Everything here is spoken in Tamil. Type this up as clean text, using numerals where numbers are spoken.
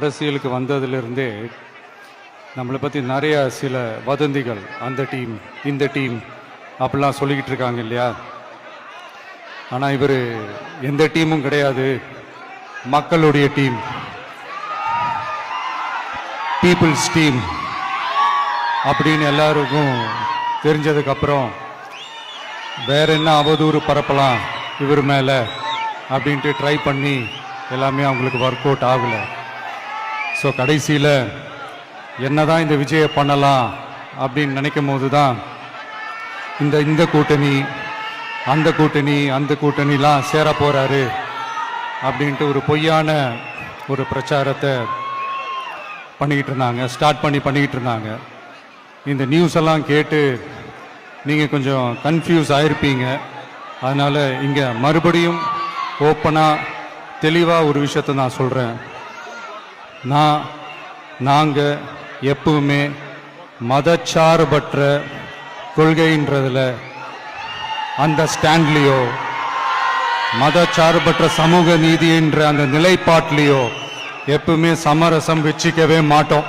அரசியலுக்கு வந்ததிலிருந்தே நம்மளை பற்றி நிறைய சில வதந்திகள், அந்த டீம் இந்த டீம் அப்படிலாம் சொல்லிக்கிட்டு இருக்காங்க இல்லையா. ஆனால் இவர் எந்த டீமும் கிடையாது, மக்களுடைய டீம், பீப்புள்ஸ் டீம் அப்படின்னு எல்லாருக்கும் தெரிஞ்சதுக்கப்புறம் வேற என்ன அவதூறு பரப்பலாம் இவர் மேலே அப்படின்ட்டு ட்ரை பண்ணி எல்லாமே அவங்களுக்கு ஒர்க் அவுட் ஆகலை. ஸோ கடைசியில் என்னதான் இந்த விஜயை பண்ணலாம் அப்படின்னு நினைக்கும் போது தான் இந்த கூட்டணி அந்த கூட்டணிலாம் சேர போகிறாரு அப்படின்ட்டு ஒரு பொய்யான ஒரு பிரச்சாரத்தை பண்ணிக்கிட்டு இருந்தாங்க. இந்த நியூஸ் எல்லாம் கேட்டு நீங்கள் கொஞ்சம் கன்ஃபியூஸ் ஆகிருப்பீங்க. அதனால் இங்கே மறுபடியும் ஓப்பனாக தெளிவாக ஒரு விஷயத்தை நான் சொல்கிறேன். நாங்கள் எப்பவுமே மதச்சார்பற்ற கொள்கைன்றதில், அந்த ஸ்டாண்ட்லேயோ, மதச்சார்பற்ற சமூக நீதி என்ற அந்த நிலைப்பாட்டிலேயோ எப்பவுமே சமரசம் வச்சிக்கவே மாட்டோம்.